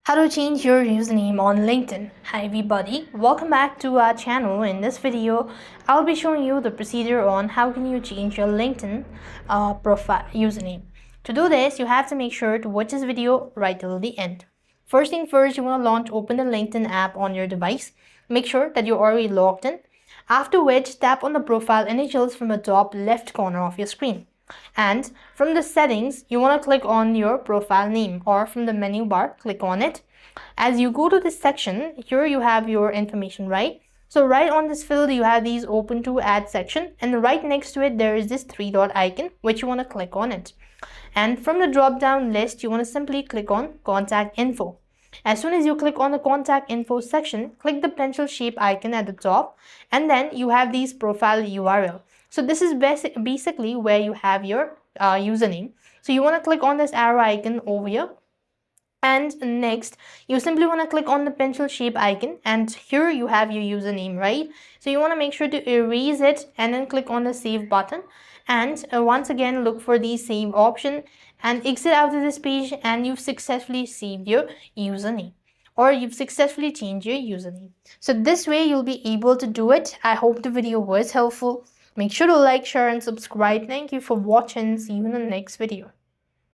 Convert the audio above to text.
How to change your username on LinkedIn. Hi everybody, welcome back to our channel. In this video, I'll be showing you the procedure on how can you change your LinkedIn profile username. To do this, you have to make sure to watch this video right till the end. First thing first, you want to open the LinkedIn app on your device. Make sure that you're already logged in. After which, tap on the profile initials from the top left corner of your screen. And from the settings, you want to click on your profile name, or from the menu bar, click on it. As you go to this section, here you have your information, right? So right on this field, you have these open to add section, and right next to it, there is this three dot icon, which you want to click on it. And from the drop down list, you want to simply click on contact info. As soon as you click on the contact info section, click the pencil shape icon at the top, and then you have these profile URL. So this is basically where you have your username. So you want to click on this arrow icon over here. And next, you simply want to click on the pencil shape icon, and here you have your username, right? So you want to make sure to erase it and then click on the save button. And once again, look for the save option and exit out of this page, and you've successfully saved your username, or you've successfully changed your username. So this way you'll be able to do it. I hope the video was helpful. Make sure to like, share and subscribe. Thank you for watching. See you in the next video.